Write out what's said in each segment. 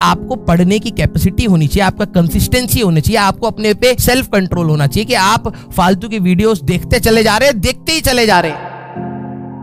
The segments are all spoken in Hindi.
आपको पढ़ने की कैपेसिटी होनी चाहिए, आपका कंसिस्टेंसी होनी चाहिए, आपको अपने पे सेल्फ कंट्रोल होना चाहिए कि आप फालतू की वीडियोस देखते चले जा रहे हैं, देखते ही चले जा रहे हैं।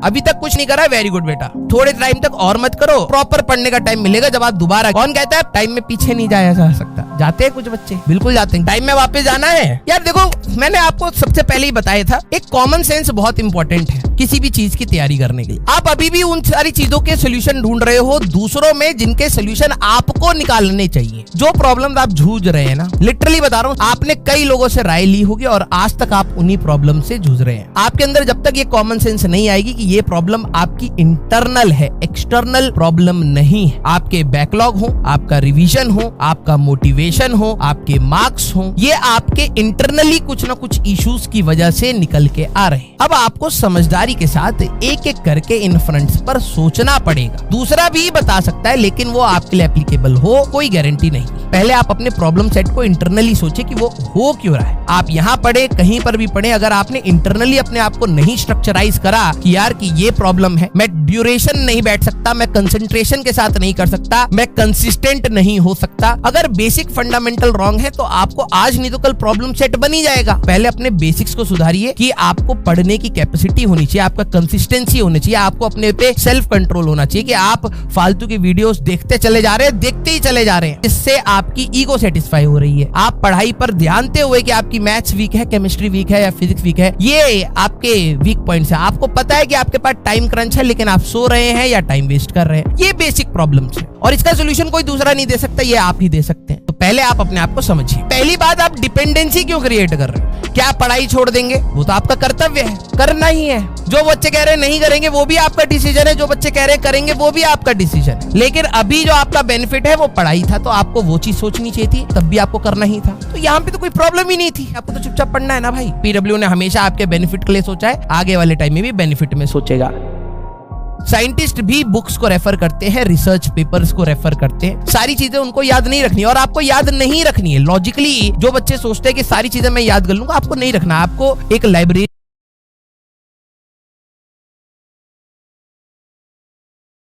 अभी तक कुछ नहीं करा है, वेरी गुड बेटा, थोड़े टाइम तक और मत करो, प्रॉपर पढ़ने का टाइम मिलेगा जब आप दोबारा, कौन कहता है टाइम में पीछे नहीं जाया जा सकता, जाते हैं कुछ बच्चे, बिल्कुल जाते हैं, टाइम में वापस जाना है। यार देखो, मैंने आपको सबसे पहले ही बताया था, एक कॉमन सेंस बहुत इंपॉर्टेंट है किसी भी चीज की तैयारी करने के लिए। आप अभी भी उन सारी चीजों के सोल्यूशन ढूंढ रहे हो दूसरों में जिनके सोल्यूशन आपको निकालने चाहिए। जो प्रॉब्लम आप जूझ रहे हैं ना, लिटरली बता रहा हूँ, आपने कई लोगों से राय ली होगी और आज तक आप उन्हीं प्रॉब्लम से जूझ रहे हैं। आपके अंदर जब तक ये कॉमन सेंस नहीं आएगी कि ये प्रॉब्लम आपकी इंटरनल है, एक्सटर्नल प्रॉब्लम नहीं है, आपके बैकलॉग हो, आपका रिवीजन हो, आपका मोटिवेशन हो, आपके मार्क्स हो, ये आपके इंटरनली कुछ ना कुछ इश्यूज की वजह से निकल के आ रहे हैं। अब आपको समझदारी के साथ एक एक करके इन फ्रंट्स पर सोचना पड़ेगा। दूसरा भी बता सकता है, लेकिन वो आपके लिए एप्लीकेबल हो कोई गारंटी नहीं। पहले आप अपने प्रॉब्लम सेट को इंटरनली सोचे कि वो हो क्यों रहा है। आप यहाँ पढ़े, कहीं पर भी पढ़े, अगर आपने इंटरनली अपने आप को नहीं स्ट्रक्चराइज करा कि यार कि ये प्रॉब्लम है, मैं ड्यूरेशन नहीं बैठ सकता, मैं कंसंट्रेशन के साथ नहीं कर सकता, मैं कंसिस्टेंट नहीं हो सकता, अगर बेसिक फंडामेंटल रॉन्ग है तो आपको आज नहीं तो कल प्रॉब्लम सेट बन ही जाएगा। पहले अपने बेसिक्स को सुधारिए कि आपको पढ़ने की कैपेसिटी होनी चाहिए, आपका कंसिस्टेंसी होनी चाहिए, आपको अपने पे सेल्फ कंट्रोल होना चाहिए कि आप फालतू की वीडियोस देखते चले जा रहे हैं, देखते ही चले जा रहे हैं। इससे आपकी ईगो सेटिस्फाई हो रही है। आप पढ़ाई पर ध्यान देते हुए कि आपकी मैथ्स वीक है, केमिस्ट्री वीक है या फिजिक्स वीक है, ये आपके वीक पॉइंट्स है। आपको पता है कि आपके पास टाइम क्रंच है, लेकिन आप सो रहे हैं या टाइम वेस्ट कर रहे हैं। ये बेसिक प्रॉब्लम्स है और इसका सोल्यूशन कोई दूसरा नहीं दे सकता, ये आप ही दे सकते हैं। तो पहले आप अपने आप को समझिए। पहली बात, आप डिपेंडेंसी क्यों क्रिएट कर रहे हो? क्या पढ़ाई छोड़ देंगे? वो तो आपका कर्तव्य है, करना ही है। जो बच्चे कह रहे हैं नहीं करेंगे, वो भी आपका डिसीजन है। जो बच्चे कह रहे हैं करेंगे, वो भी आपका डिसीजन है। लेकिन अभी जो आपका बेनिफिट है वो पढ़ाई था, तो आपको वो चीज सोचनी चाहिए थी, तब भी आपको करना ही था। तो यहाँ पे तो कोई प्रॉब्लम ही नहीं थी, आपको तो चुपचाप पढ़ना है ना भाई। पीडब्ल्यू ने हमेशा आपके बेनिफिट के लिए सोचा है, आगे वाले टाइम में भी बेनिफिट में सोचेगा। साइंटिस्ट भी बुक्स को रेफर करते हैं, रिसर्च पेपर्स को रेफर करते हैं। सारी चीजें उनको याद नहीं रखनी और आपको याद नहीं रखनी है। लॉजिकली जो बच्चे सोचते हैं कि सारी चीजें मैं याद कर लूंगा, आपको नहीं रखना। आपको एक लाइब्रेरी